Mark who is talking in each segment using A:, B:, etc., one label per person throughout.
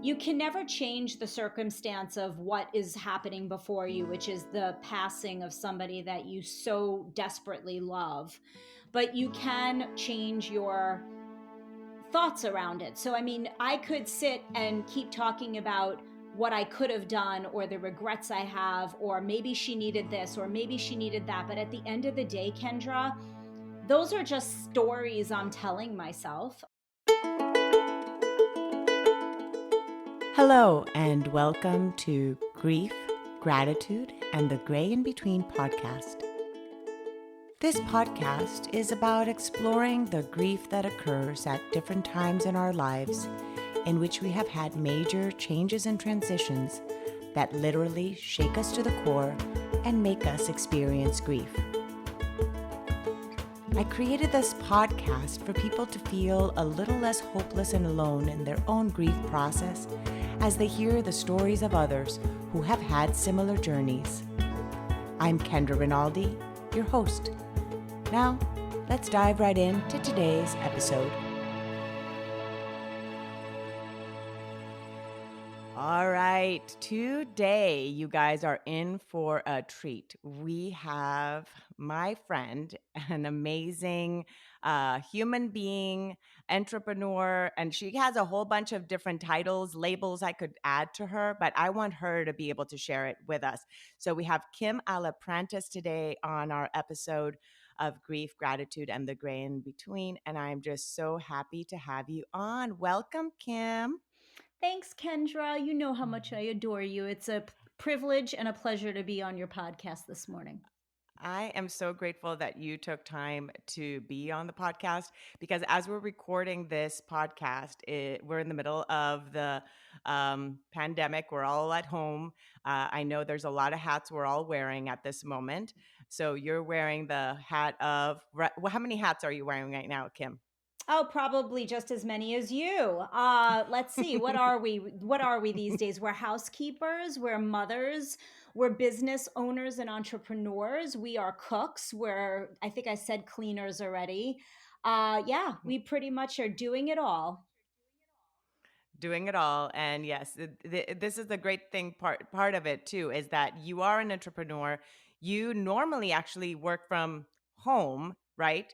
A: you can never change the circumstance of what is happening before you, which is the passing of somebody that you so desperately love. But you can change your thoughts around it. So, I mean, I could sit and keep talking about what I could have done or the regrets I have, or maybe she needed this, or maybe she needed that. But at the end of the day, Kendra, those are just stories I'm telling myself.
B: Hello, and welcome to Grief, Gratitude, and the Gray in Between podcast. This podcast is about exploring the grief that occurs at different times in our lives in which we have had major changes and transitions that literally shake us to the core and make us experience grief. I created this podcast for people to feel a little less hopeless and alone in their own grief process as they hear the stories of others who have had similar journeys. I'm Kendra Rinaldi, your host. Now, let's dive right into today's episode. All right, today you guys are in for a treat. We have my friend, an amazing human being, entrepreneur, and she has a whole bunch of different titles, labels I could add to her, but I want her to be able to share it with us. So we have Kim Aliprantis today on our episode of Grief, Gratitude, and the Gray in Between, and I'm just so happy to have you on. Welcome, Kim.
A: Thanks, Kendra. You know how much I adore you. It's a privilege and a pleasure to be on your podcast this morning.
B: I am so grateful that you took time to be on the podcast because as we're recording this podcast, we're in the middle of the pandemic. We're all at home. I know there's a lot of hats we're all wearing at this moment. So you're wearing the hat of, how many hats are you wearing right now, Kim?
A: Oh, probably just as many as you. Let's see. What are we? What are we these days? We're housekeepers, we're mothers, we're business owners and entrepreneurs. We are cooks. I think I said cleaners already. Yeah, we pretty much are doing it all.
B: Doing it all. And yes, this is the great thing, part of it too, is that you are an entrepreneur. You normally actually work from home, right?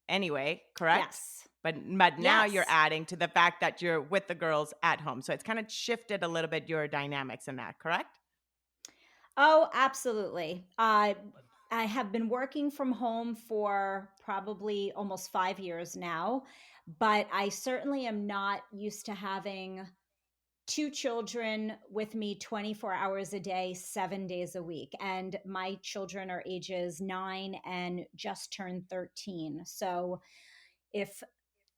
B: Anyway, correct?
A: Yes.
B: But now you're
A: Yes.
B: adding to the fact that you're with the girls at home. So it's kind of shifted a little bit your dynamics in that, correct?
A: Oh, absolutely. I have been working from home for probably almost 5 years now, but I certainly am not used to having two children with me 24 hours a day, 7 days a week. And my children are ages 9 and just turned 13. So if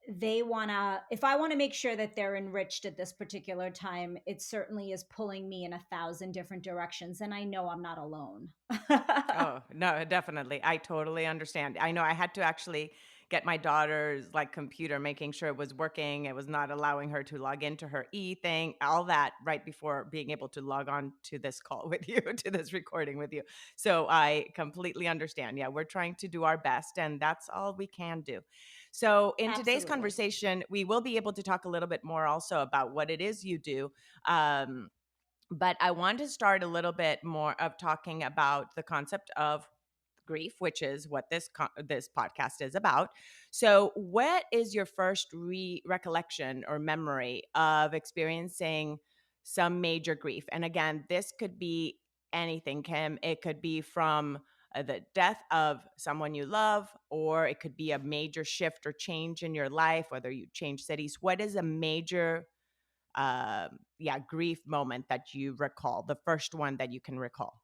A: if I want to make sure that they're enriched at this particular time, it certainly is pulling me in 1,000 different directions. And I know I'm not alone.
B: Oh, no, definitely. I totally understand. I know I had to actually get my daughter's like computer, making sure it was working. It was not allowing her to log into her thing, all that right before being able to log on to this call with you, to this recording with you. So I completely understand. Yeah, we're trying to do our best, and that's all we can do. So in today's
A: Absolutely.
B: conversation, we will be able to talk a little bit more also about what it is you do. But I want to start a little bit more of talking about the concept of grief, which is what this podcast is about. So, what is your first recollection or memory of experiencing some major grief? And again, this could be anything, Kim. It could be from the death of someone you love, or it could be a major shift or change in your life, whether you change cities. What is a major grief moment that you recall, the first one that you can recall?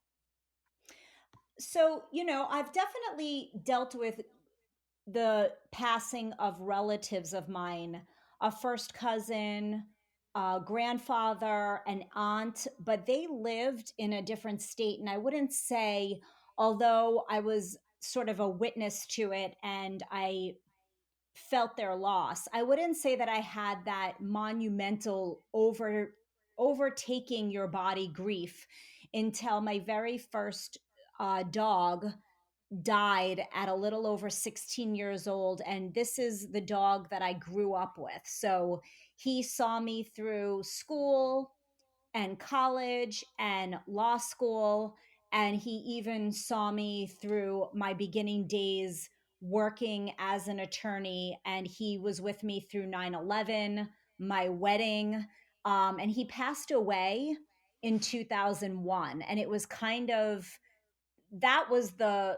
A: So, I've definitely dealt with the passing of relatives of mine, a first cousin, a grandfather, an aunt, but they lived in a different state. And I wouldn't say, although I was sort of a witness to it and I felt their loss, I wouldn't say that I had that monumental overtaking your body grief until my very first dog died at a little over 16 years old. And this is the dog that I grew up with. So He saw me through school and college and law school. And he even saw me through my beginning days working as an attorney. And he was with me through 9/11, my wedding. And he passed away in 2001. And it was kind of, that was the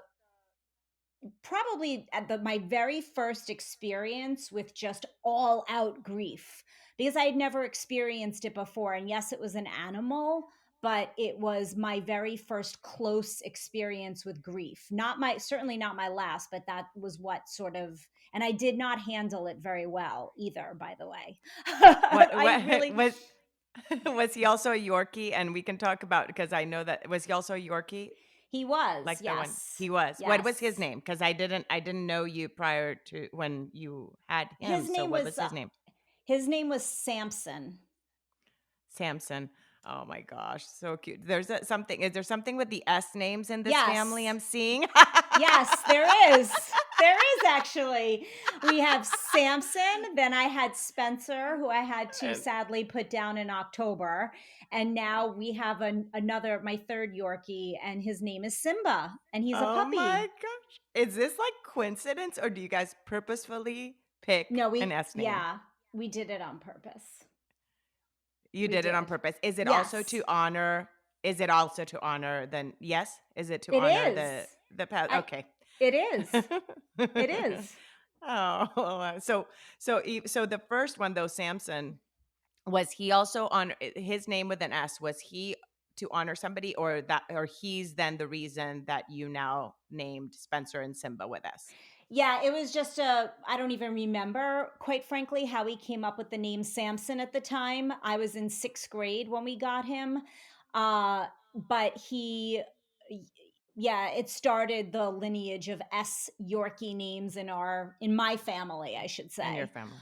A: probably at my very first experience with just all out grief, because I had never experienced it before. And yes, it was an animal, but it was my very first close experience with grief. Not my, certainly not my last, but that was what sort of, and I did not handle it very well either, by the way. I
B: What
A: really,
B: was he also a Yorkie? And we can talk about, because I know that, was he also a Yorkie?
A: he was,
B: Like the one
A: yes.
B: he was. What was his
A: Yes.
B: name? Because I didn't know you prior to when you had him.
A: His
B: So
A: name
B: what
A: was
B: was his name?
A: Samson.
B: Samson. Oh my gosh, so cute. There's something. Is there something with the S names in this family
A: Yes.
B: I'm seeing?
A: Yes, there is. There is actually. We have Samson, then I had Spencer, who I had to
B: And-
A: sadly put down in October. And now we have another, my third Yorkie, and his name is Simba, and he's a
B: oh my
A: puppy.
B: gosh. Is this like coincidence, or do you guys purposefully pick
A: No,
B: an S name?
A: yeah, we did it on purpose.
B: You
A: We
B: did it on
A: did.
B: purpose.
A: Yes,
B: Is it also to honor then yes? Is it to
A: it
B: honor
A: is.
B: the past?
A: I,
B: Okay.
A: it is. It is.
B: Oh, wow. So the first one though, Samson, was he also on his name with an S? Was he to honor somebody, or he's then the reason that you now named Spencer and Simba with S?
A: Yeah, it was just I don't even remember, quite frankly, how he came up with the name Samson at the time. I was in sixth grade when we got him. But yeah, it started the lineage of S Yorkie names in my family, I should
B: In your
A: say.
B: family.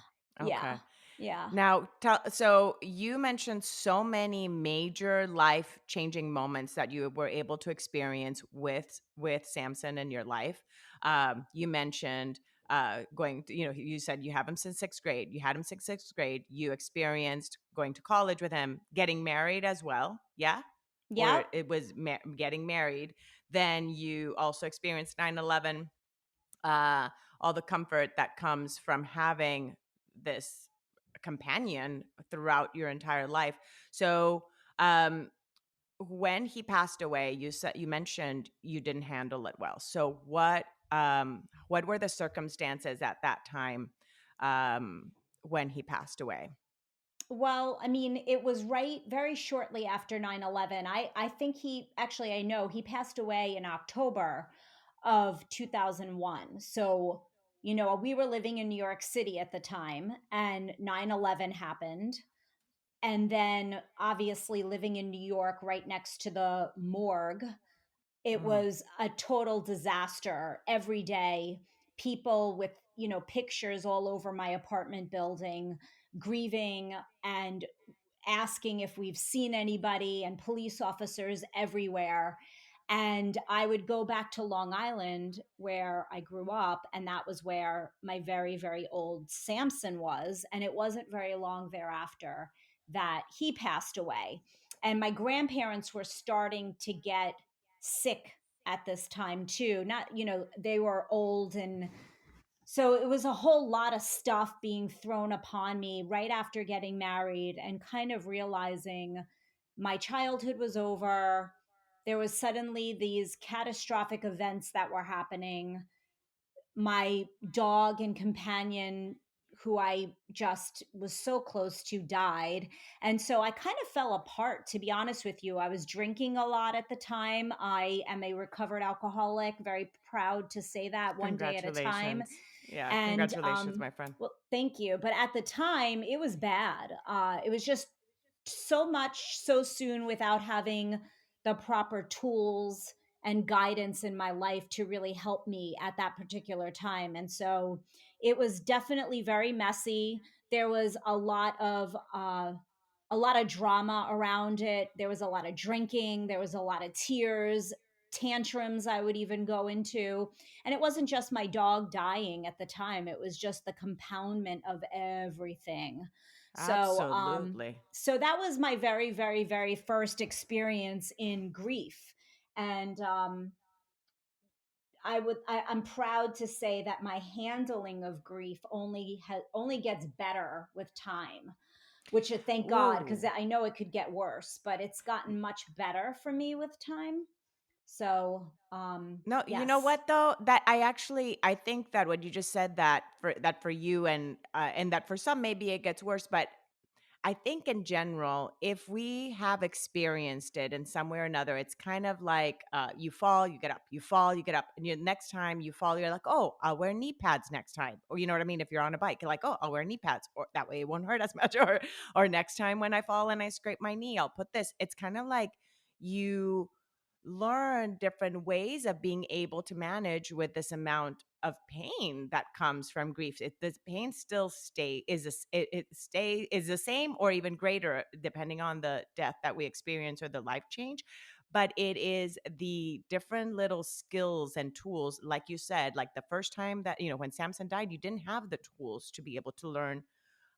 A: Yeah.
B: Okay.
A: Yeah.
B: Now, so you mentioned so many major life-changing moments that you were able to experience with Samson in your life. You mentioned going to, you said you have him since sixth grade. You had him since sixth grade. You experienced going to college with him, getting married as well. Yeah, or
A: Yeah.
B: it was getting married. Then you also experienced 9/11. Uh, all the comfort that comes from having this companion throughout your entire life. So, when he passed away, you mentioned you didn't handle it well. So, what were the circumstances at that time when he passed away?
A: Well, I mean, it was right very shortly after 9/11. I think he actually, I know he passed away in October of 2001. So, we were living in New York City at the time, and 9/11 happened. And then obviously living in New York right next to the morgue, it
B: Mm,
A: was a total disaster every day. People with, pictures all over my apartment building, grieving and asking if we've seen anybody, and police officers everywhere. And I would go back to Long Island where I grew up, and that was where my very, very old Samson was. And it wasn't very long thereafter that he passed away. And my grandparents were starting to get sick at this time too. Not, they were old, and so it was a whole lot of stuff being thrown upon me right after getting married, and kind of realizing my childhood was over. There was suddenly these catastrophic events that were happening. My dog and companion, who I just was so close to, died. And so I kind of fell apart, to be honest with you. I was drinking a lot at the time. I am a recovered alcoholic, very proud to say that, one day at a time.
B: congratulations. Yeah,
A: And
B: congratulations, my friend.
A: well, thank you. But at the time, it was bad. It was just so much so soon without having the proper tools and guidance in my life to really help me at that particular time. And so it was definitely very messy. There was a lot of drama around it. There was a lot of drinking. There was a lot of tears, tantrums I would even go into. And it wasn't just my dog dying at the time, it was just the compoundment of everything. So,
B: Absolutely.
A: so that was my very, very, very first experience in grief. And I'm proud to say that my handling of grief only gets better with time, which thank God, because
B: Ooh.
A: I know it could get worse, but it's gotten much better for me with time. So,
B: No, you know
A: yes,
B: what though? That I think that what you just said, that for you and that for some maybe it gets worse, but I think in general, if we have experienced it in some way or another, it's kind of like you fall, you get up, you fall, you get up, and next time you fall, you're like, oh, I'll wear knee pads next time, or you know what I mean. If you're on a bike, you're like, oh, I'll wear knee pads, or that way it won't hurt as much, or next time when I fall and I scrape my knee, I'll put this. It's kind of like you learn different ways of being able to manage with this amount of pain that comes from grief. The pain still is the same or even greater depending on the death that we experience or the life change. But it is the different little skills and tools, like you said, like the first time that when Samson died, you didn't have the tools to be able to learn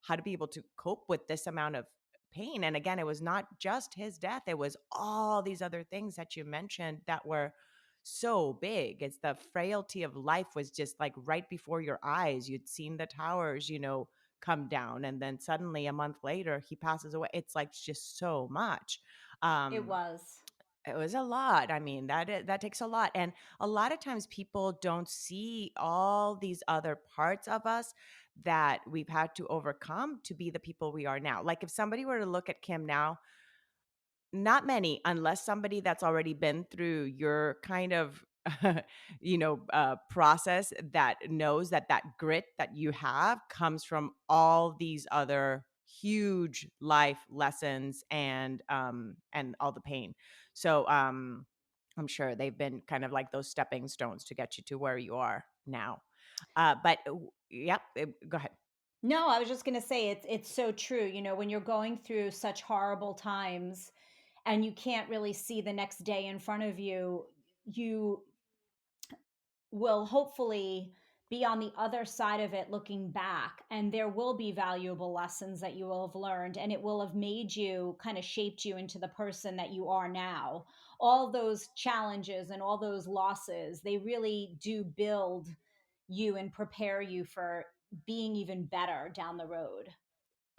B: how to be able to cope with this amount of pain. And again, it was not just his death, it was all these other things that you mentioned that were so big. It's the frailty of life was just like right before your eyes. You'd seen the towers, come down, and then suddenly a month later he passes away. It's like just so much.
A: it
B: Um
A: was.
B: it was a lot. I mean, that takes a lot. And a lot of times people don't see all these other parts of us that we've had to overcome to be the people we are now. Like if somebody were to look at Kim now, not many, unless somebody that's already been through your kind of process, that knows that that grit that you have comes from all these other huge life lessons and all the pain. So I'm sure they've been kind of like those stepping stones to get you to where you are now. But yep, go ahead.
A: No, I was just going to say it's so true. You know, when you're going through such horrible times and you can't really see the next day in front of you, you will hopefully be on the other side of it looking back, and there will be valuable lessons that you will have learned, and it will have made you, kind of shaped you into the person that you are now. All those challenges and all those losses, they really do build you and prepare you for being even better down the road.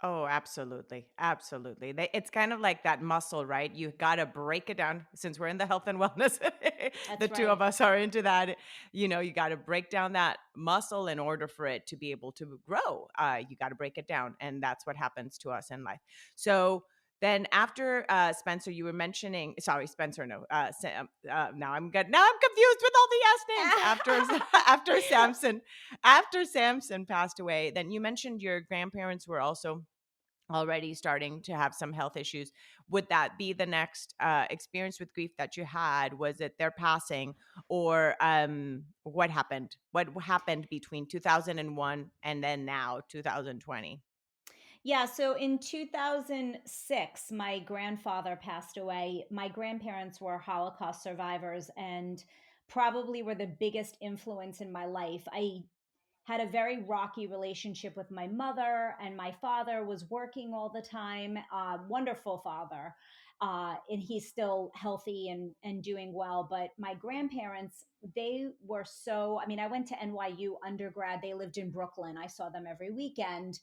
B: Oh, absolutely. Absolutely. It's kind of like that muscle, right? You got to break it down since we're in the health and wellness. The
A: That's
B: two of
A: right.
B: us are into that. You got to break down that muscle in order for it to be able to grow. You got to break it down. And that's what happens to us in life. So then after Spencer, you were mentioning, sorry, Spencer, no, now I'm good. Now I'm confused with all the yes names after Samson passed away. Then you mentioned your grandparents were also already starting to have some health issues. Would that be the next experience with grief that you had? Was it their passing, or what happened? What happened between 2001 and then now 2020?
A: Yeah, so in 2006, my grandfather passed away. My grandparents were Holocaust survivors and probably were the biggest influence in my life. I had a very rocky relationship with my mother, and my father was working all the time. Wonderful father. And he's still healthy and doing well. But my grandparents, they were so, I mean, I went to NYU undergrad. They lived in Brooklyn. I saw them every weekend.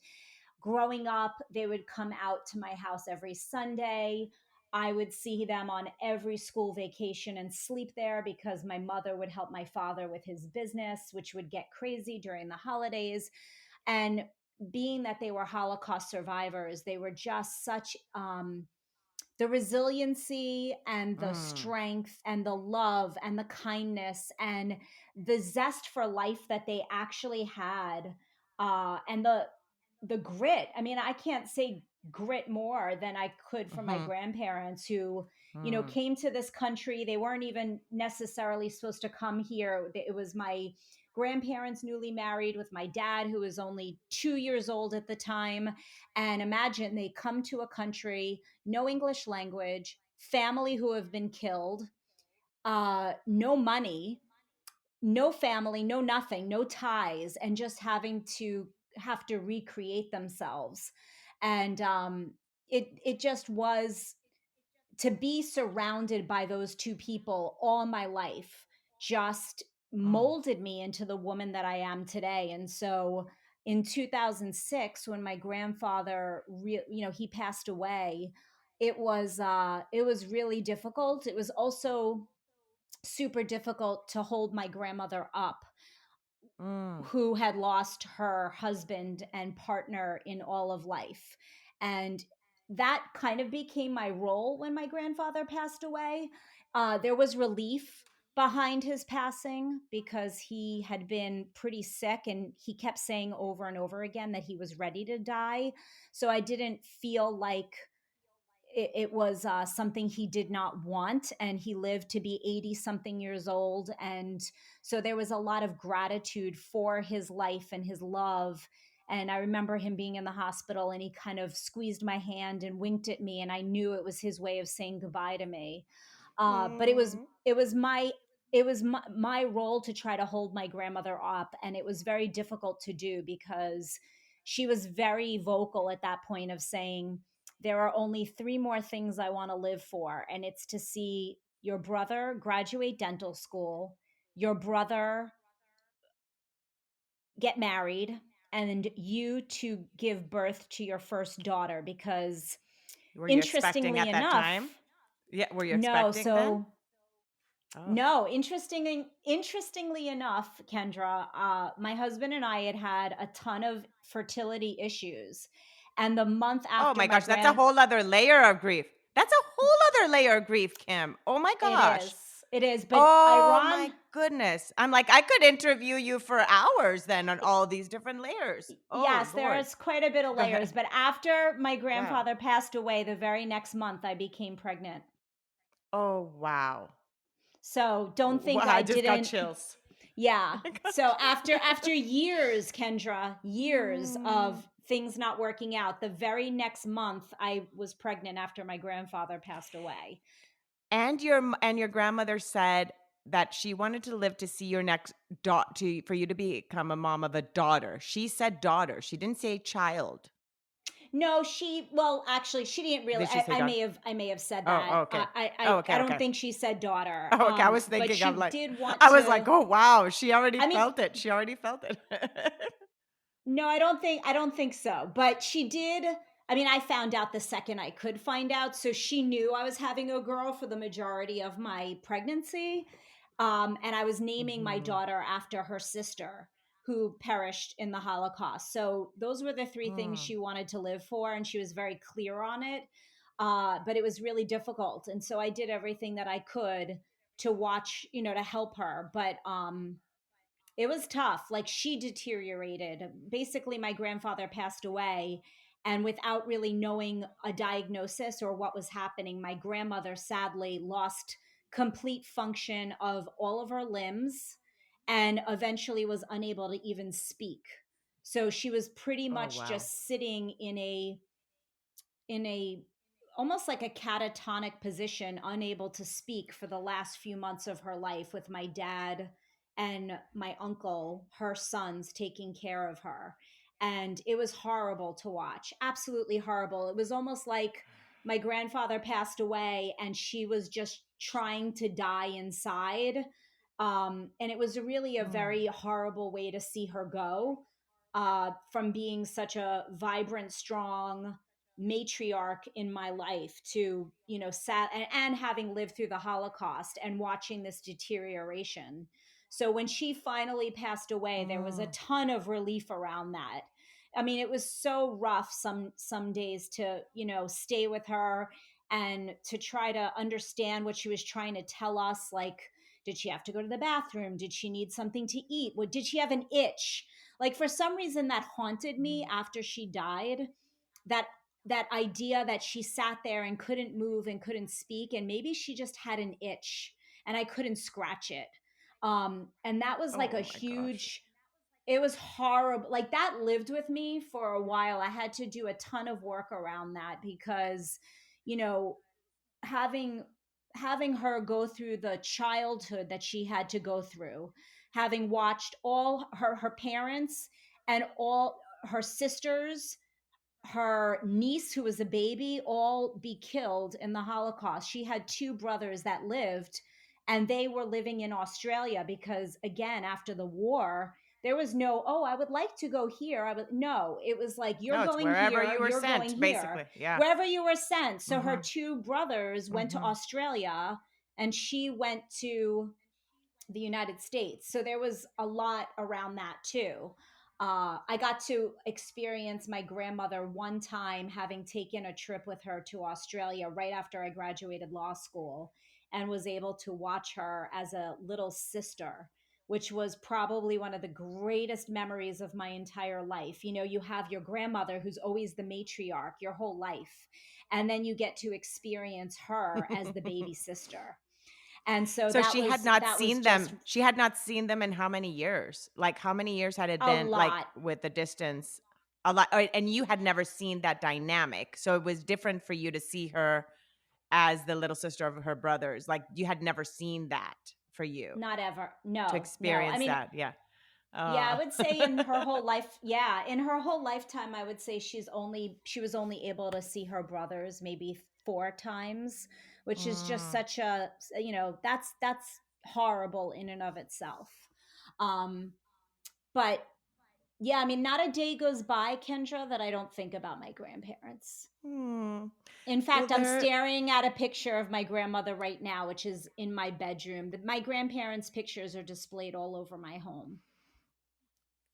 A: Growing up, they would come out to my house every Sunday. I would see them on every school vacation and sleep there because my mother would help my father with his business, which would get crazy during the holidays. And being that they were Holocaust survivors, they were just such the resiliency and the
B: Mm,
A: strength and the love and the kindness and the zest for life that they actually had, and the grit. I mean, I can't say grit more than I could from my
B: mm-hmm,
A: grandparents who,
B: mm,
A: came to this country. They weren't even necessarily supposed to come here. It was my grandparents newly married with my dad, who was only 2 years old at the time. And imagine they come to a country, no English language, family who have been killed, no money, no family, no nothing, no ties, and just have to recreate themselves. And it just was, to be surrounded by those two people all my life just
B: Mm.
A: molded me into the woman that I am today. And so in 2006, when my grandfather he passed away, it was really difficult. It was also super difficult to hold my grandmother up,
B: Mm.
A: who had lost her husband and partner in all of life. And that kind of became my role when my grandfather passed away. There was relief behind his passing because he had been pretty sick and he kept saying over and over again that he was ready to die. So I didn't feel like it was something he did not want, and he lived to be 80 something years old. And so there was a lot of gratitude for his life and his love. And I remember him being in the hospital, and he kind of squeezed my hand and winked at me, and I knew it was his way of saying goodbye to me. But
B: Mm.
A: it was my my role to try to hold my grandmother up, and it was very difficult to do because she was very vocal at that point of saying, there are only three more things I want to live for, and it's to see your brother graduate dental school, your brother get married, and you to give birth to your first daughter. Because
B: Were you expecting
A: interestingly
B: at that time?
A: enough,
B: Yeah, were you
A: no,
B: expecting then?
A: so
B: Oh.
A: no, interestingly enough, Kendra, my husband and I had had a ton of fertility issues. And the month
B: Oh
A: after
B: my
A: my
B: gosh, that's a
A: grand
B: whole other layer of grief. That's a whole other layer of grief, Kim. Oh my
A: It
B: gosh.
A: is, but
B: Oh my
A: Iran,
B: goodness. I'm like, I could interview you for hours then on all these different layers. Oh
A: yes, there
B: Lord.
A: is quite a bit of
B: Go ahead.
A: layers. But after my
B: Wow.
A: grandfather passed away, the very next month, I became pregnant.
B: Oh wow.
A: So don't think
B: Wow, I
A: I
B: just got
A: didn't.
B: chills.
A: Yeah.
B: I got
A: So
B: chills.
A: after years, Kendra, years
B: Mm.
A: of things not working out, the very next month, I was pregnant after my grandfather passed away.
B: And your grandmother said that she wanted to live to see your next to for you to become a mom of a daughter. She said daughter. She didn't say child.
A: No, well, actually, she didn't really.
B: Did she say daughter?
A: I may have said
B: Oh,
A: that.
B: oh, okay. Oh,
A: I
B: okay,
A: don't
B: okay.
A: think she said daughter.
B: Oh, okay. I was
A: But
B: thinking, I'm
A: she
B: like,
A: did want
B: I was like,
A: to.
B: oh wow, she already
A: I mean,
B: felt it. She already felt it.
A: no, I don't think so. But she did. I mean, I found out the second I could find out, so she knew I was having a girl for the majority of my pregnancy. And I was naming my
B: Hmm.
A: daughter after her sister who perished in the Holocaust. So those were the three things
B: Mm.
A: she wanted to live for, and she was very clear on it. But it was really difficult, and so I did everything that I could to watch, to help her. But it was tough. Like, she deteriorated. Basically, my grandfather passed away, and without really knowing a diagnosis or what was happening, my grandmother sadly lost complete function of all of her limbs and eventually was unable to even speak. So she was pretty
B: Oh
A: much
B: wow.
A: just sitting in a almost like a catatonic position, unable to speak for the last few months of her life, with my dad and my uncle, her sons, taking care of her. And it was horrible to watch, absolutely horrible. It was almost like my grandfather passed away and she was just trying to die inside. And it was really a
B: Mm.
A: very horrible way to see her go, from being such a vibrant, strong matriarch in my life to, and having lived through the Holocaust and watching this deterioration. So when she finally passed away, there was a
B: Mm.
A: ton of relief around that. I mean, it was so rough some days to, stay with her and to try to understand what she was trying to tell us. Like, did she have to go to the bathroom? Did she need something to eat? What, did she have an itch? Like, for some reason that haunted me
B: Mm.
A: after she died. That idea that she sat there and couldn't move and couldn't speak, and maybe she just had an itch and I couldn't scratch it. And that was like
B: Oh
A: a
B: my gosh.
A: huge, it was horrible. Like, that lived with me for a while. I had to do a ton of work around that because, you know having her go through the childhood that she had to go through, having watched all her parents and all her sisters, her niece, who was a baby, all be killed in the Holocaust. She had two brothers that lived, and they were living in Australia because, again, after the war, there was no, oh, I would like to go here. I would, no, it was like, you're
B: No, it's
A: going
B: wherever
A: here,
B: you were
A: you're going
B: sent,
A: here,
B: basically. Yeah.
A: wherever you were sent. So her
B: Mm-hmm.
A: two brothers went to
B: Mm-hmm.
A: Australia, and she went to the United States. So there was a lot around that too. I got to experience my grandmother one time, having taken a trip with her to Australia right after I graduated law school, and was able to watch her as a little sister, which was probably one of the greatest memories of my entire life. You know, you have your grandmother who's always the matriarch your whole life, and then you get to experience her as the baby sister. And so
B: So
A: that was just
B: she had not seen them in how many years? Like, how many years had it
A: a
B: been, like,
A: lot.
B: with the distance? A lot, and you had never seen that dynamic, so it was different for you to see her as the little sister of her brothers. Like, you had never seen that for you
A: Not ever.
B: to
A: No, no. I
B: experience
A: mean,
B: that. Yeah.
A: yeah, I
B: Uh,
A: would say in her whole life, yeah, in her whole lifetime, I would say she was only able to see her brothers maybe four times, which is just
B: mm,
A: such a, that's horrible in and of itself. Um, but yeah, I mean, not a day goes by, Kendra, that I don't think about my grandparents.
B: hmm.
A: In
B: Well,
A: fact, I'm
B: there
A: staring at a picture of my grandmother right now, which is in my bedroom. My grandparents' pictures are displayed all over my home.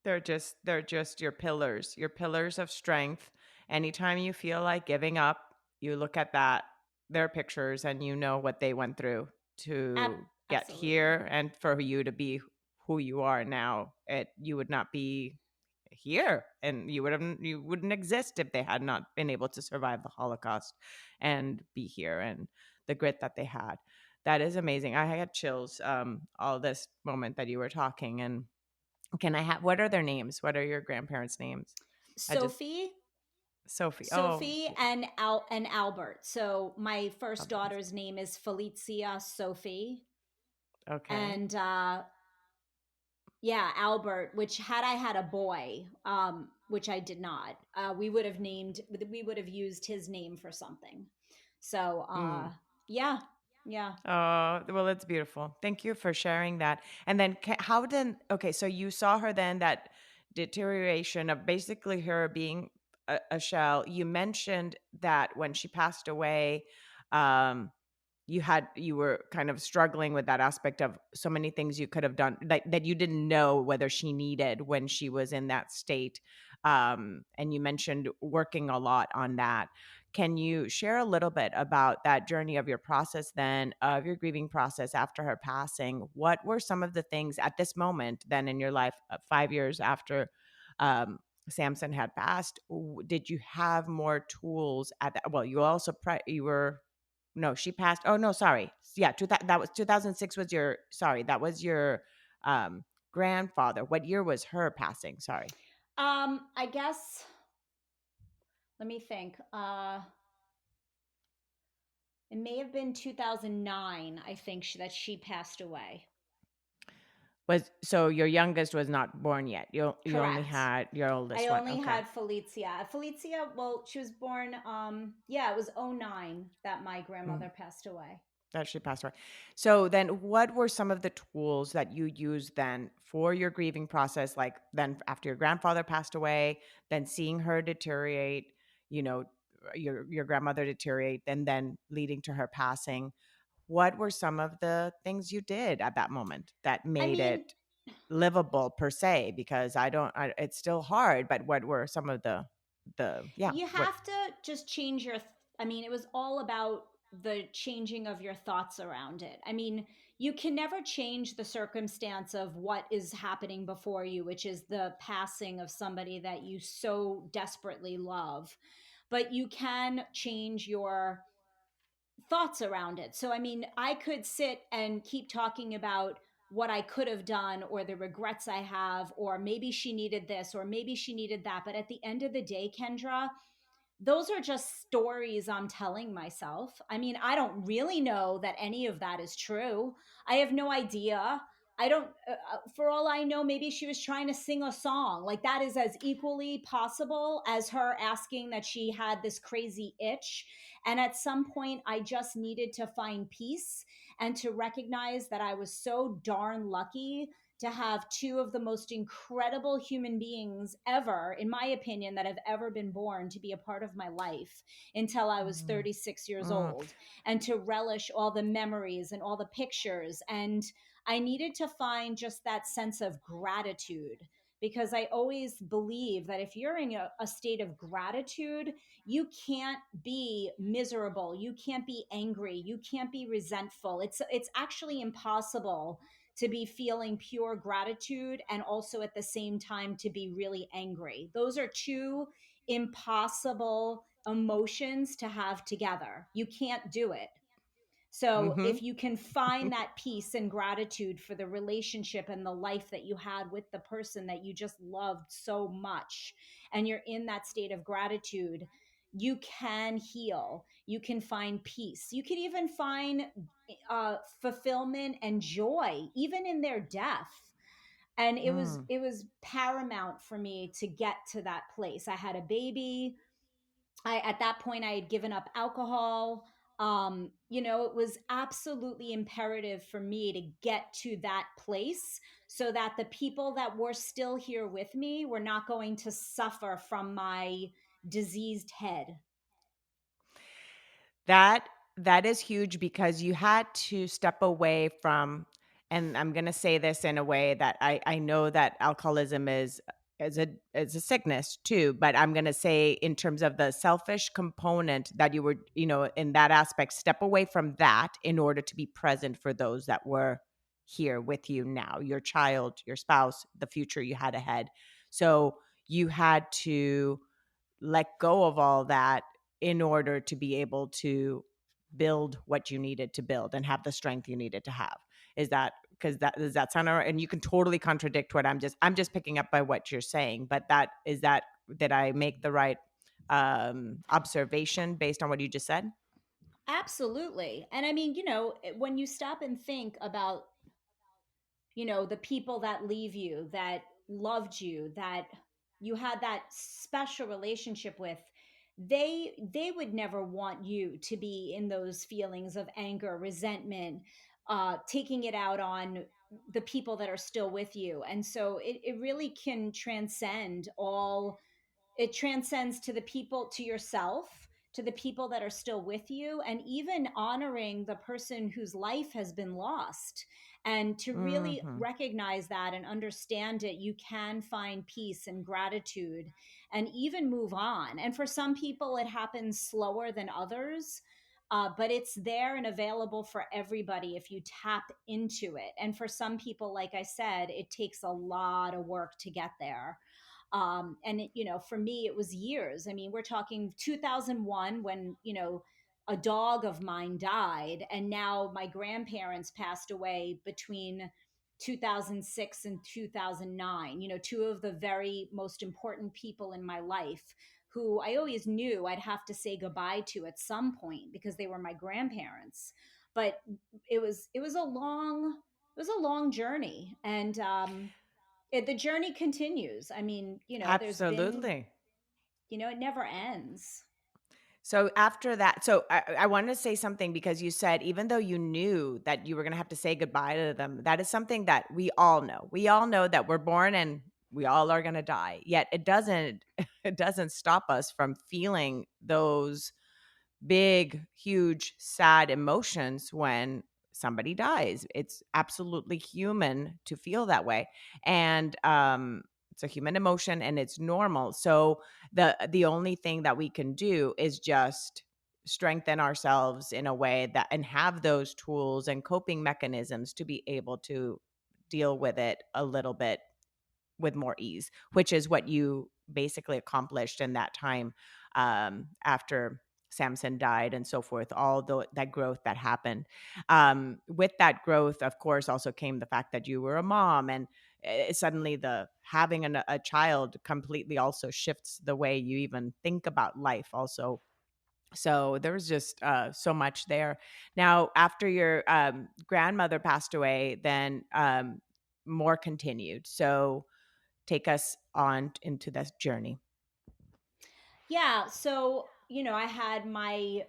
B: they're just your pillars of strength. Anytime you feel like giving up, you look at their pictures, and you know what they went through to get
A: Absolutely.
B: here, and for you to be who you are now. You would not be here, and you wouldn't exist if they had not been able to survive the Holocaust and be here, and the grit that they had. That is amazing. I had chills all this moment that you were talking. And can I have, what are their names? What are your grandparents' names? I just,
A: Sophie,
B: Sophie. Oh,
A: Sophie and Albert. So my first daughter's name is Felicia Sophie,
B: okay.
A: and yeah, Albert. Which had I had a boy, which I did not, we would have used his name for something. So
B: Mm.
A: yeah, yeah.
B: Oh, well, it's beautiful. Thank you for sharing that. And then, how then? Okay, so you saw her then, that deterioration of basically her being a shell. You mentioned that when she passed away, um, you were kind of struggling with that aspect of so many things you could have done that you didn't know whether she needed when she was in that state. And you mentioned working a lot on that. Can you share a little bit about that journey of your process then, of your grieving process after her passing? What were some of the things at this moment then in your life, 5 years after um, Samson had passed? Did you have more tools at that? Well, you also you were, no, she passed. Oh no, sorry. Yeah, that was 2006 was your, sorry, that was your um grandfather. What year was her passing? Sorry.
A: I guess, let me think. It may have been 2009. I think that she passed away.
B: Was, so your youngest was not born yet. You only
A: Correct.
B: had your
A: I
B: oldest one.
A: only
B: Okay.
A: had Felicia. Felicia, well, she was born, yeah, it was '09 that my
B: Mhm.
A: grandmother passed away.
B: That she passed away. So then what were some of the tools that you used then for your grieving process? Like, then after your grandfather passed away, then seeing her deteriorate, you know, your grandmother deteriorate, and then leading to her passing. What were some of the things you did at that moment that
A: I
B: made
A: mean,
B: it livable per se? Because it's still hard, but what were some of yeah,
A: you
B: what?
A: have to just change I mean, it was all about the changing of your thoughts around it. I mean, you can never change the circumstance of what is happening before you, which is the passing of somebody that you so desperately love, but you can change your thoughts around it. So, I mean, I could sit and keep talking about what I could have done or the regrets I have, or maybe she needed this, or maybe she needed that. But at the end of the day, Kendra, those are just stories I'm telling myself. I mean, I don't really know that any of that is true. I have no idea. I don't, for all I know, maybe she was trying to sing a song. Like that is as equally possible as her asking that she had this crazy itch. And at some point, I just needed to find peace and to recognize that I was so darn lucky to have two of the most incredible human beings ever, in my opinion, that have ever been born to be a part of my life until I was
B: Mm,
A: 36 years
B: mm,
A: old, and to relish all the memories and all the pictures. And I needed to find just that sense of gratitude, because I always believe that if you're in a state of gratitude, you can't be miserable, you can't be angry, you can't be resentful. It's actually impossible to be feeling pure gratitude and also at the same time to be really angry. Those are two impossible emotions to have together. You can't do it. So
B: mm-hmm.
A: if you can find that peace and gratitude for the relationship and the life that you had with the person that you just loved so much, and you're in that state of gratitude, you can heal. You can find peace. You can even find fulfillment and joy, even in their death. And
B: Mm.
A: it was paramount for me to get to that place. I had a baby. I At that point I had given up alcohol. It was absolutely imperative for me to get to that place so that the people that were still here with me were not going to suffer from my diseased head.
B: That that is huge because you had to step away from, and I'm going to say this in a way that I know that alcoholism is a sickness too, but I'm going to say in terms of the selfish component that you were, in that aspect, step away from that in order to be present for those that were here with you now, your child, your spouse, the future you had ahead. So you had to let go of all that in order to be able to build what you needed to build and have the strength you needed to have. Is that, because that, does that sound all right? And you can totally contradict what I'm just picking up by what you're saying, but did I make the right observation based on what you just said?
A: Absolutely. And I mean, when you stop and think about, the people that leave you, that loved you, that you had that special relationship with, they would never want you to be in those feelings of anger, resentment, taking it out on the people that are still with you. And so it really can transcend all. It transcends to the people, to yourself, to the people that are still with you, and even honoring the person whose life has been lost. And to really
B: Hmm.
A: recognize that and understand it, you can find peace and gratitude and even move on. And for some people, it happens slower than others. But it's there and available for everybody if you tap into it. And for some people, like I said, it takes a lot of work to get there. For me, it was years. I mean, we're talking 2001 when, a dog of mine died. And now my grandparents passed away between 2006 and 2009, two of the very most important people in my life who I always knew I'd have to say goodbye to at some point because they were my grandparents. But it was a long journey. And the journey continues. I mean, there's been,
B: Absolutely.
A: it never ends.
B: So after that, so I wanted to say something because you said even though you knew that you were going to have to say goodbye to them, that is something that we all know. We all know that we're born and we all are going to die. Yet it doesn't it doesn't stop us from feeling those big, huge, sad emotions when somebody dies. It's absolutely human to feel that way. And it's a human emotion and it's normal. So the only thing that we can do is just strengthen ourselves in a way that, and have those tools and coping mechanisms to be able to deal with it a little bit with more ease, which is what you basically accomplished in that time, after Samson died and so forth, all that growth that happened. With that growth, of course, also came the fact that you were a mom, and suddenly the having a child completely also shifts the way you even think about life also. So there was just so much there. Now, after your grandmother passed away, then more continued. So take us on into this journey.
A: Yeah, so, I had my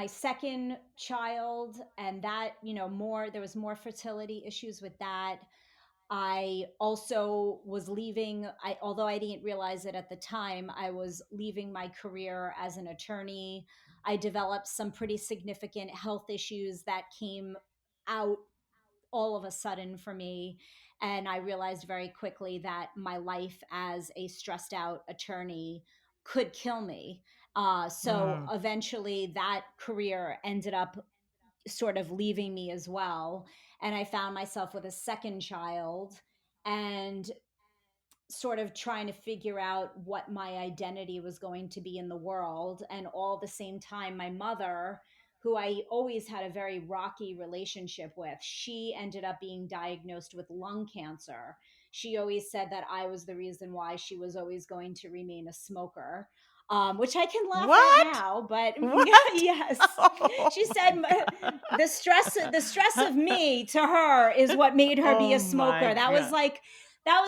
A: second child, and that, more there was more fertility issues with that. I also was leaving, although I didn't realize it at the time, I was leaving my career as an attorney. I developed some pretty significant health issues that came out all of a sudden for me. And I realized very quickly that my life as a stressed out attorney could kill me. So
B: Mm.
A: eventually that career ended up sort of leaving me as well. And I found myself with a second child and sort of trying to figure out what my identity was going to be in the world. And all the same time, my mother, who I always had a very rocky relationship with, she ended up being diagnosed with lung cancer. She always said that I was the reason why she was always going to remain a smoker. Which I can laugh at
B: What?
A: now, but yeah,
B: What?
A: yes.
B: Oh
A: She
B: my
A: said
B: god.
A: the stress of me to her is what made her be
B: Oh
A: a
B: my
A: smoker.
B: god.
A: That was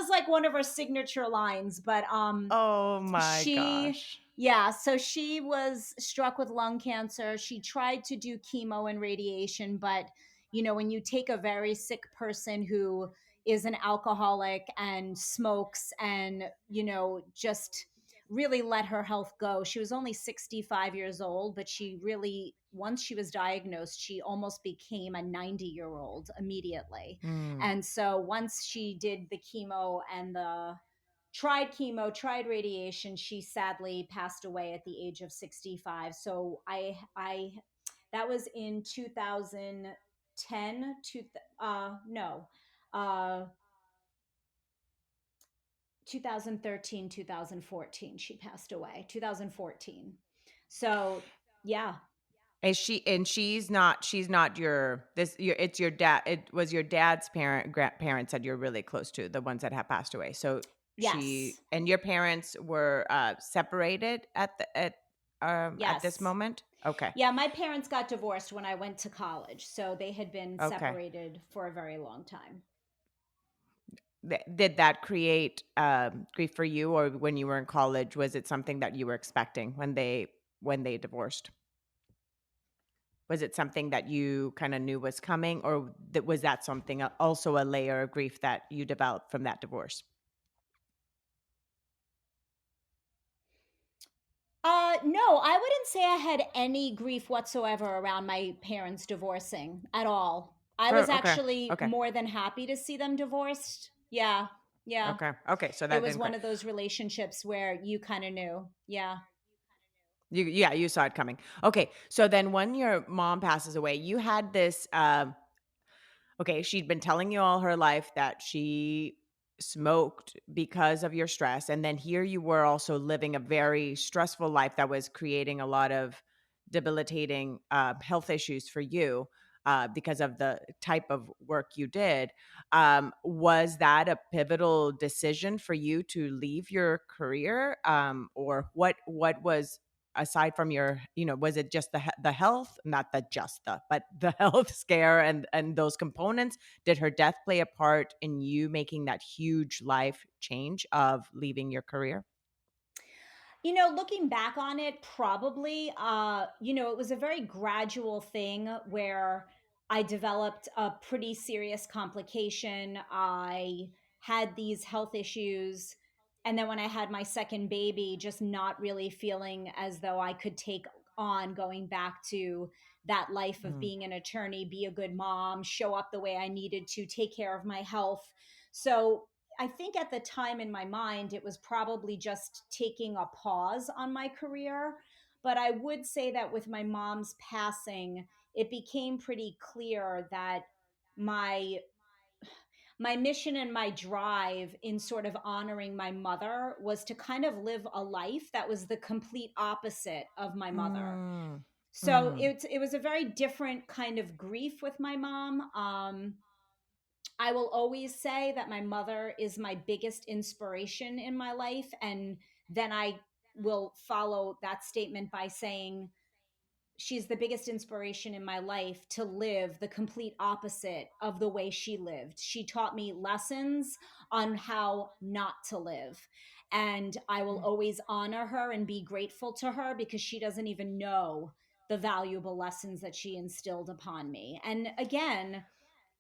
A: like one of her signature lines. But
B: Oh my
A: she
B: gosh.
A: yeah, so she was struck with lung cancer. She tried to do chemo and radiation, but when you take a very sick person who is an alcoholic and smokes and just really let her health go. She was only 65 years old, but she really, once she was diagnosed, she almost became a 90-year-old immediately.
B: Mm.
A: And so once she did the chemo and tried radiation, she sadly passed away at the age of 65. So I that was in 2010 to no, uh 2013, 2014 she passed away. 2014. So yeah.
B: Is she, and she's not your this your it's your dad, it was your dad's grandparents that you're really close to, the ones that have passed away. So she
A: Yes.
B: and your parents were separated at this
A: Yes.
B: moment? Okay.
A: Yeah, my parents got divorced when I went to college, so they had been
B: Okay.
A: separated for a very long time.
B: Did that create grief for you, or when you were in college, was it something that you were expecting when they divorced? Was it something that you kind of knew was coming, or was that something also a layer of grief that you developed from that divorce?
A: No, I wouldn't say I had any grief whatsoever around my parents divorcing at all. I was
B: Okay,
A: actually
B: okay,
A: more than happy to see them divorced. Yeah. Yeah.
B: okay, okay. So
A: It
B: that
A: was
B: didn't
A: one
B: quite.
A: of those relationships where you kind of knew. Yeah.
B: Yeah, you saw it coming. Okay, so then when your mom passes away, you had this. Okay, she'd been telling you all her life that she smoked because of your stress. And then here you were also living a very stressful life that was creating a lot of debilitating health issues for you because of the type of work you did. Was that a pivotal decision for you to leave your career? Or what was, aside from your, was it just the health, not the just the but the health scare and those components? Did her death play a part in you making that huge life change of leaving your career?
A: Looking back on it, probably, it was a very gradual thing where I developed a pretty serious complication. I had these health issues. And then when I had my second baby, just not really feeling as though I could take on going back to that life of
B: Mm.
A: being an attorney, be a good mom, show up the way I needed to, take care of my health. So I think at the time in my mind, it was probably just taking a pause on my career. But I would say that with my mom's passing, it became pretty clear that my my mission and my drive in sort of honoring my mother was to kind of live a life that was the complete opposite of my mother.
B: Mm.
A: So
B: Mm.
A: it was a very different kind of grief with my mom. I will always say that my mother is my biggest inspiration in my life. And then I will follow that statement by saying she's the biggest inspiration in my life to live the complete opposite of the way she lived. She taught me lessons on how not to live. And I will always honor her and be grateful to her because she doesn't even know the valuable lessons that she instilled upon me. And again,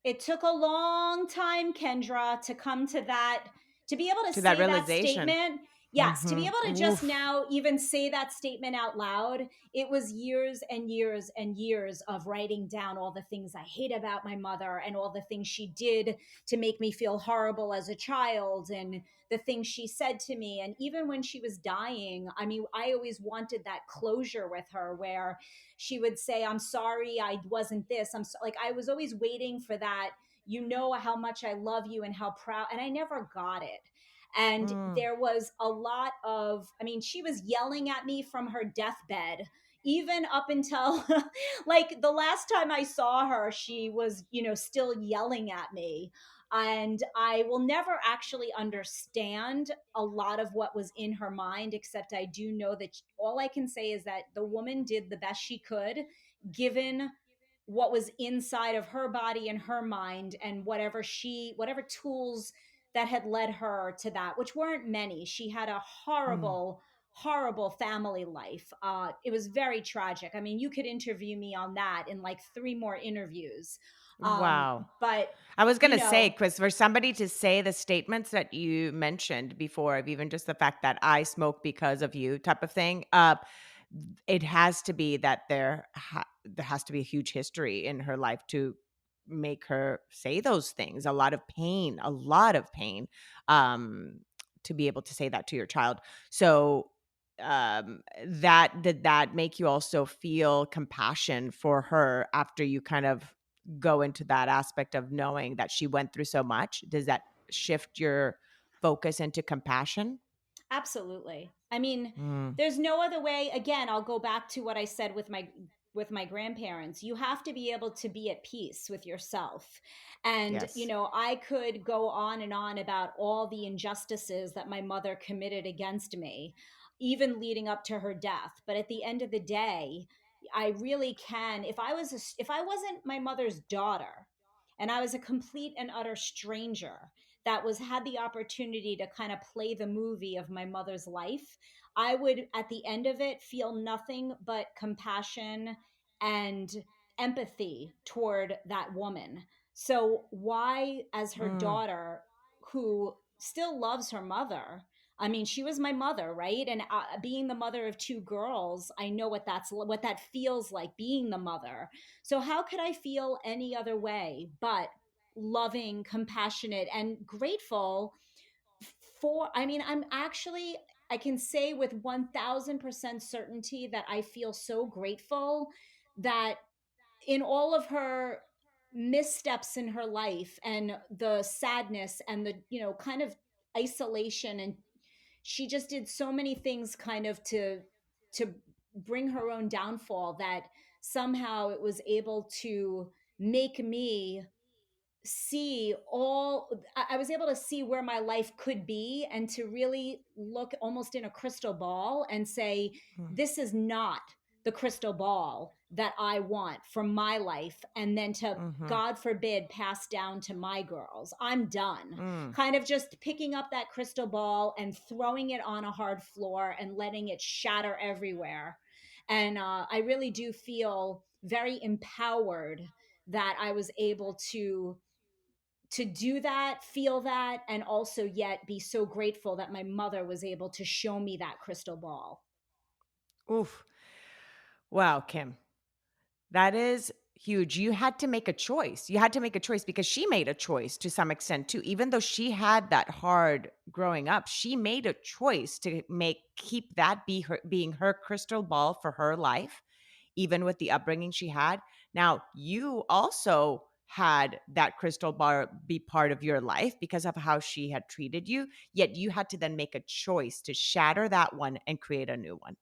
A: it took a long time, Kendra, to come to that, to be able to
B: To that
A: say that
B: realization.
A: statement. Yes, to be
B: Mhm.
A: able to just
B: Oof.
A: now even say that statement out loud. It was years and years and years of writing down all the things I hate about my mother and all the things she did to make me feel horrible as a child and the things she said to me. And even when she was dying, I mean, I always wanted that closure with her where she would say, I'm sorry, I wasn't this. Like, I was always waiting for that. You know how much I love you and how proud, and I never got it. And
B: Mm.
A: there was a lot of, I mean, she was yelling at me from her deathbed, even up until like the last time I saw her, she was, still yelling at me. And I will never actually understand a lot of what was in her mind, except I do know that all I can say is that the woman did the best she could given what was inside of her body and her mind and whatever tools that had led her to that, which weren't many. She had a
B: Mm.
A: horrible family life. It was very tragic. I mean, you could interview me on that in like three more interviews.
B: Wow.
A: But
B: I was
A: you
B: gonna say,
A: know,
B: Chris, for somebody to say the statements that you mentioned before, of even just the fact that I smoke because of you, type of thing, it has to be that there has to be a huge history in her life to make her say those things. A lot of pain, um, to be able to say that to your child. So, that did that make you also feel compassion for her after you kind of go into that aspect of knowing that she went through so much? Does that shift your focus into compassion?
A: absolutely. I mean,
B: Mm,
A: there's no other way. Again, I'll go back to what I said with my grandparents. You have to be able to be at peace with yourself. And,
B: yes.
A: I could go on and on about all the injustices that my mother committed against me, even leading up to her death. But at the end of the day, I really can, if I wasn't my mother's daughter and I was a complete and utter stranger that was had the opportunity to kind of play the movie of my mother's life, I would at the end of it feel nothing but compassion and empathy toward that woman. So why, as her
B: Mm,
A: daughter who still loves her mother, I mean, she was my mother, right? And being the mother of two girls, I know what that feels like, being the mother. So how could I feel any other way but loving, compassionate, and grateful for? I mean, I can say with 1000% certainty that I feel so grateful that in all of her missteps in her life and the sadness and the, kind of isolation, and she just did so many things kind of to bring her own downfall, that somehow it was able to make me see all I was able to see where my life could be, and to really look almost in a crystal ball and say,
B: mm,
A: this is not the crystal ball that I want from my life, and then to,
B: mhm,
A: God forbid, pass down to my girls. I'm done.
B: mm.
A: Kind of just picking up that crystal ball and throwing it on a hard floor and letting it shatter everywhere. And I really do feel very empowered that I was able to do that, feel that, and also yet be so grateful that my mother was able to show me that crystal ball.
B: Oof. Wow, Kim. That is huge. You had to make a choice. You had to make a choice because she made a choice to some extent too. Even though she had that hard growing up, she made a choice to keep that being her crystal ball for her life, even with the upbringing she had. Now, you also had that crystal ball be part of your life because of how she had treated you, yet you had to then make a choice to shatter that one and create a new one.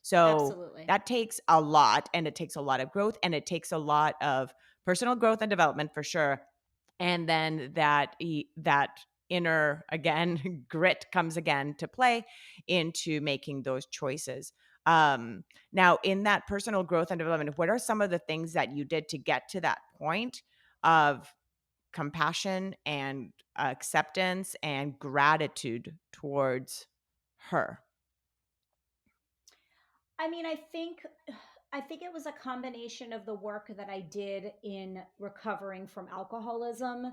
B: So
A: Absolutely.
B: that takes a lot, and it takes a lot of growth, and it takes a lot of personal growth and development for sure. And then that inner again grit comes again to play into making those choices. Now, in that personal growth and development, what are some of the things that you did to get to that point of compassion and acceptance and gratitude towards her?
A: I mean, I think it was a combination of the work that I did in recovering from alcoholism,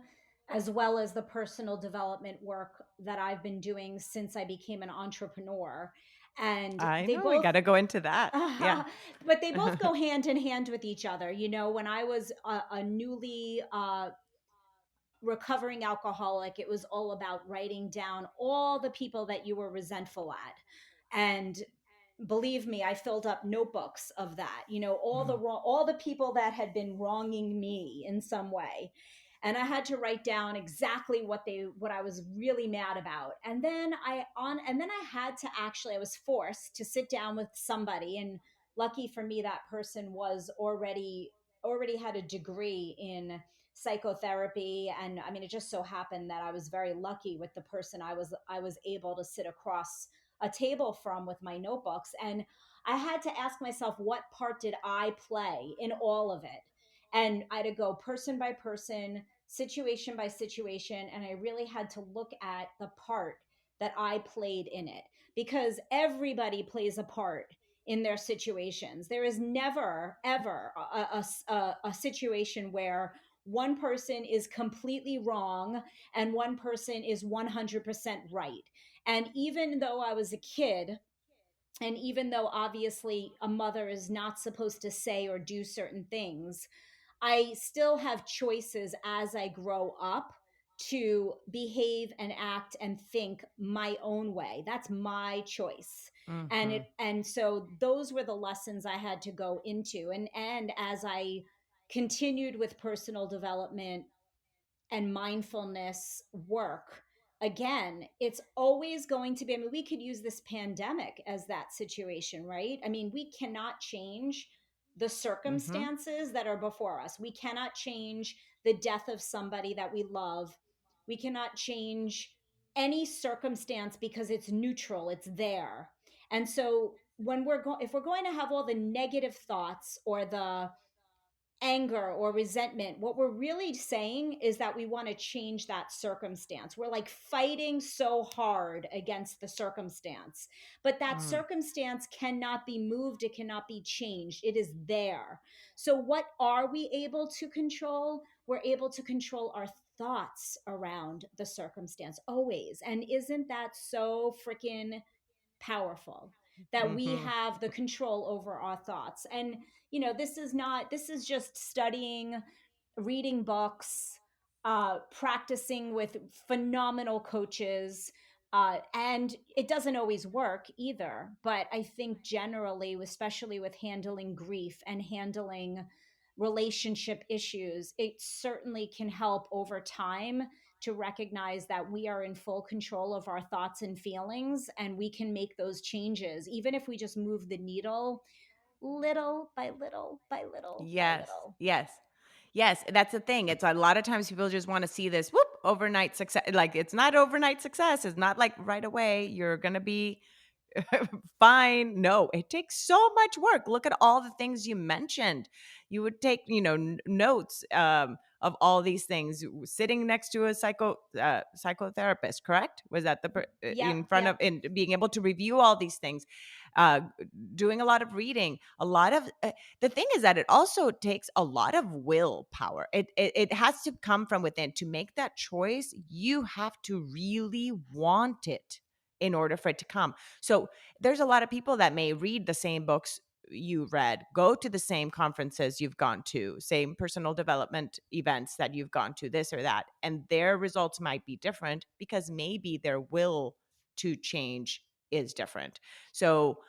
A: as well as the personal development work that I've been doing since I became an entrepreneur. And
B: I
A: they
B: know we
A: both
B: got to go into that. Yeah.
A: but they both go hand in hand with each other. You know, when I was a newly recovering alcoholic, it was all about writing down all the people that you were resentful at. And believe me, I filled up notebooks of that, you know,
B: Mhm.
A: all the people that had been wronging me in some way. And I had to write down exactly what I was really mad about. And then I had to actually, I was forced to sit down with somebody. And lucky for me, that person was already had a degree in psychotherapy. And I mean, it just so happened that I was very lucky with the person I was able to sit across a table from with my notebooks. And I had to ask myself, what part did I play in all of it? And I had to go person by person, situation by situation. And I really had to look at the part that I played in it, because everybody plays a part in their situations. There is never, ever a situation where one person is completely wrong and one person is 100% right. And even though I was a kid, and even though obviously a mother is not supposed to say or do certain things, I still have choices as I grow up to behave and act and think my own way. That's my choice.
B: Mhm.
A: And so those were the lessons I had to go into. And as I continued with personal development and mindfulness work, again, it's always going to be, I mean, we could use this pandemic as that situation, right? I mean, we cannot change the
B: Mhm.
A: circumstances that are before us. We cannot change the death of somebody that we love. We cannot change any circumstance because it's neutral, it's there. And so when if we're going to have all the negative thoughts or the anger or resentment, what we're really saying is that we want to change that circumstance. We're like fighting so hard against the circumstance, but that
B: Mm.
A: circumstance cannot be moved, it cannot be changed. It is there. So, what are we able to control? We're able to control our thoughts around the circumstance always. And isn't that so freaking powerful that we
B: Mhm.
A: have the control over our thoughts? And you know, this is just studying, reading books, practicing with phenomenal coaches. And it doesn't always work either, but I think generally, especially with handling grief and handling relationship issues, it certainly can help over time to recognize that we are in full control of our thoughts and feelings, and we can make those changes, even if we just move the needle little by little by little by
B: Yes.
A: little.
B: Yes. Yes, that's the thing. It's a lot of times people just want to see this whoop overnight success. Like it's not overnight success. It's not like right away you're gonna be fine. No, it takes so much work. Look at all the things you mentioned. You would take, notes of all these things, sitting next to a psychotherapist. Correct? Was that
A: Yep,
B: in front of
A: yep.
B: in being able to review all these things, uh, doing a lot of reading, a lot of. The thing is that it also takes a lot of willpower. It has to come from within to make that choice. You have to really want it in order for it to come. So there's a lot of people that may read the same books you read, go to the same conferences you've gone to, same personal development events that you've gone to, this or that, and their results might be different because maybe their will to change is different. So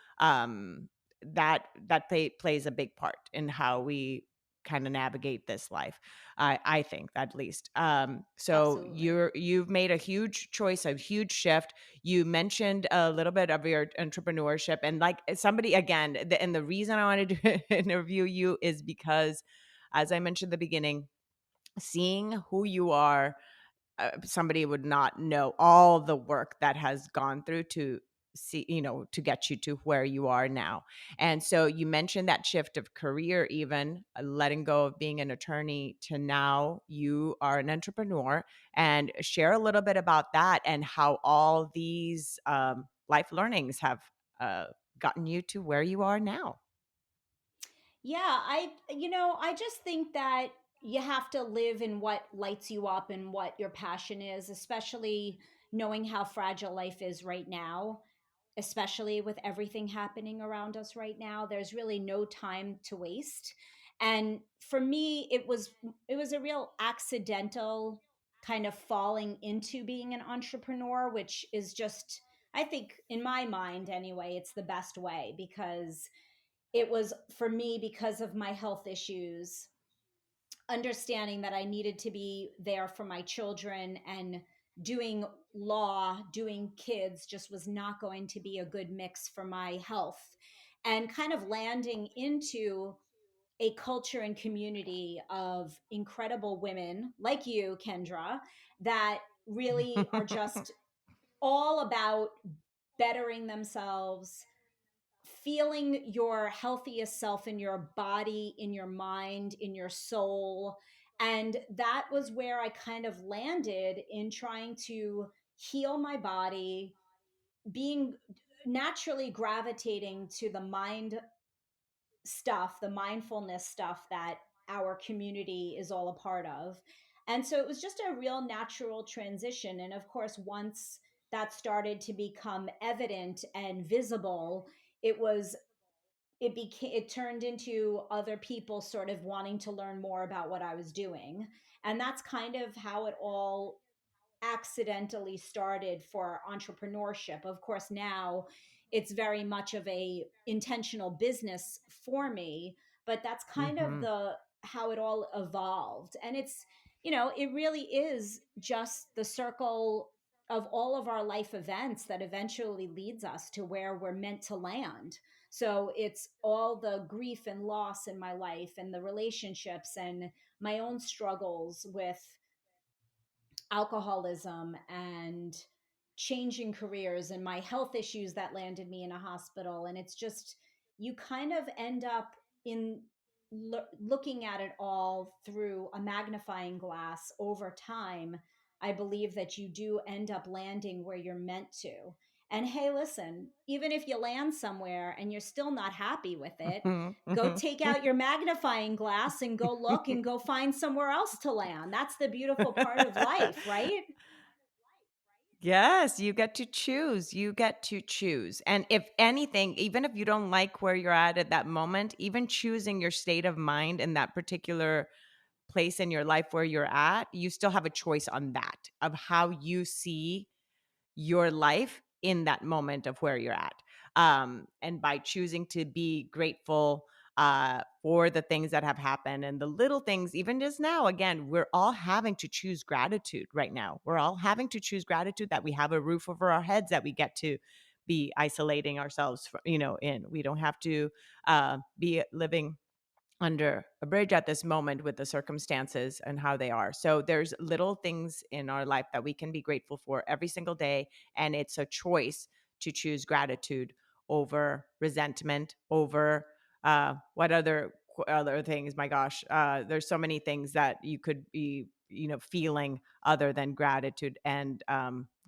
B: plays a big part in how we kind of navigate this life. I think at least. So
A: Absolutely.
B: you've made a huge choice, a huge shift. You mentioned a little bit of your entrepreneurship, and like somebody again, and the reason I wanted to interview you is because, as I mentioned at the beginning, seeing who you are, somebody would not know all the work that has gone through to see, to get you to where you are now. And so you mentioned that shift of career, even letting go of being an attorney to now you are an entrepreneur, and share a little bit about that and how all these life learnings have uh, gotten you to where you are now.
A: Yeah, I just think that you have to live in what lights you up and what your passion is, especially knowing how fragile life is right now, especially with everything happening around us right now. There's really no time to waste. And for me, it was a real accidental kind of falling into being an entrepreneur, which is just, I think in my mind anyway, it's the best way, because it was for me because of my health issues, understanding that I needed to be there for my children, and doing law, doing kids just was not going to be a good mix for my health. And kind of landing into a culture and community of incredible women like you, Kendra, that really are just all about bettering themselves, feeling your healthiest self in your body, in your mind, in your soul. And that was where I kind of landed in trying to heal my body, being naturally gravitating to the mind stuff, the mindfulness stuff that our community is all a part of. And so it was just a real natural transition. And of course, once that started to become evident and visible, it was it turned into other people sort of wanting to learn more about what I was doing. And that's kind of how it all accidentally started for entrepreneurship. Of course, now it's very much of a intentional business for me, but that's kind of
B: Hmm.
A: the how it all evolved. And it really is just the circle of all of our life events that eventually leads us to where we're meant to land. So it's all the grief and loss in my life, and the relationships, and my own struggles with alcoholism, and changing careers, and my health issues that landed me in a hospital. And it's just, you kind of end up in looking at it all through a magnifying glass over time. I believe that you do end up landing where you're meant to. And hey, listen, even if you land somewhere and you're still not happy with it, go take out your magnifying glass and go look and go find somewhere else to land. That's the beautiful part of life, right?
B: Yes, you get to choose. You get to choose. And if anything, even if you don't like where you're at that moment, even choosing your state of mind in that particular place in your life where you're at, you still have a choice on that of how you see your life in that moment of where you're at. And by choosing to be grateful for the things that have happened and the little things, even just now, again, we're all having to choose gratitude right now. We're all having to choose gratitude that we have a roof over our heads, that we get to be isolating ourselves, in. We don't have to be living under a bridge at this moment with the circumstances and how they are. So there's little things in our life that we can be grateful for every single day. And it's a choice to choose gratitude over resentment, over what other things. My gosh, there's so many things that you could be, feeling other than gratitude. And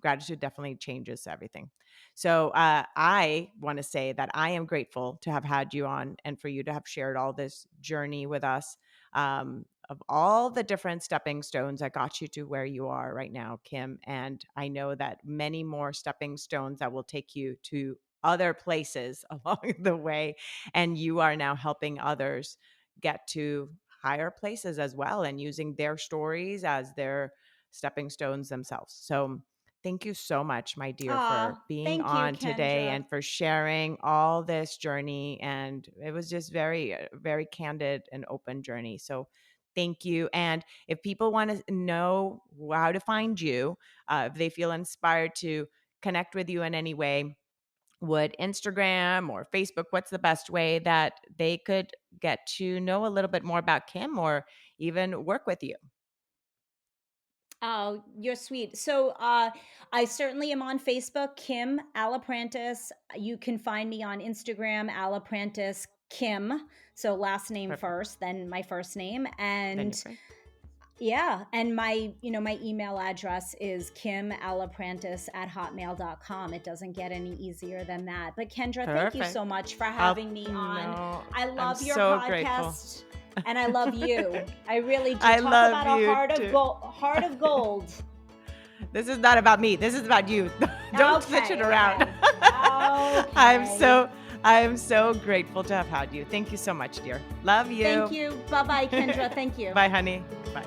B: gratitude definitely changes everything. So I want to say that I am grateful to have had you on and for you to have shared all this journey with us, of all the different stepping stones that got you to where you are right now, Kim. And I know that many more stepping stones that will take you to other places along the way. And you are now helping others get to higher places as well, and using their stories as their stepping stones themselves. So thank you so much, my dear, for
A: Ah,
B: being
A: thank you,
B: on today
A: Kendra.
B: and for sharing all this journey. And it was just very, very candid and open journey. So thank you. And if people want to know how to find you, if they feel inspired to connect with you in any way, would Instagram or Facebook, what's the best way that they could get to know a little bit more about Kim or even work with you?
A: Oh, you're sweet. So I certainly am on Facebook, Kim Aliprantis. You can find me on Instagram, Aliprantis Kim. So last name
B: Perfect.
A: first, then my first name.
B: Then you're
A: And
B: free.
A: yeah, and my email address is kimaliprantis@hotmail.com. It doesn't get any easier than that. But Kendra, thank you
B: Perfect.
A: so much for
B: I'll,
A: having me on.
B: no,
A: I
B: I'm
A: love your
B: so grateful.
A: podcast and I love you. I really do.
B: I
A: Talk
B: love
A: about a
B: you
A: heart of
B: too.
A: gold, heart of gold.
B: This is not about me. This is about you. Don't switch
A: Okay,
B: it around.
A: okay.
B: I'm
A: Okay.
B: so grateful to have had you. Thank you so much, dear. Love you.
A: Thank you. Bye-bye, Kendra. Thank you.
B: Bye, honey. Bye.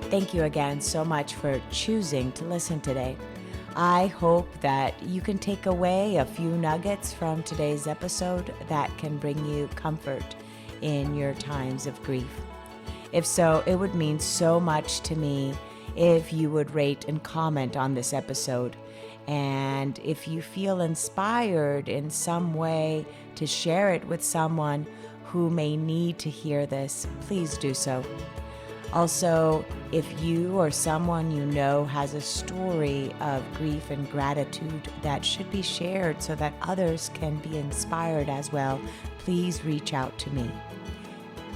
B: Thank you again so much for choosing to listen today. I hope that you can take away a few nuggets from today's episode that can bring you comfort in your times of grief. If so, it would mean so much to me if you would rate and comment on this episode. And if you feel inspired in some way to share it with someone who may need to hear this, please do so. Also, if you or someone you know has a story of grief and gratitude that should be shared so that others can be inspired as well, please reach out to me.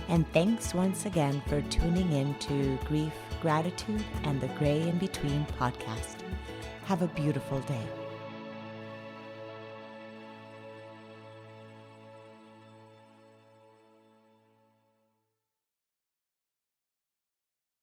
B: And thanks once again for tuning in to Grief, Gratitude, and the Gray in Between podcast. Have a beautiful day.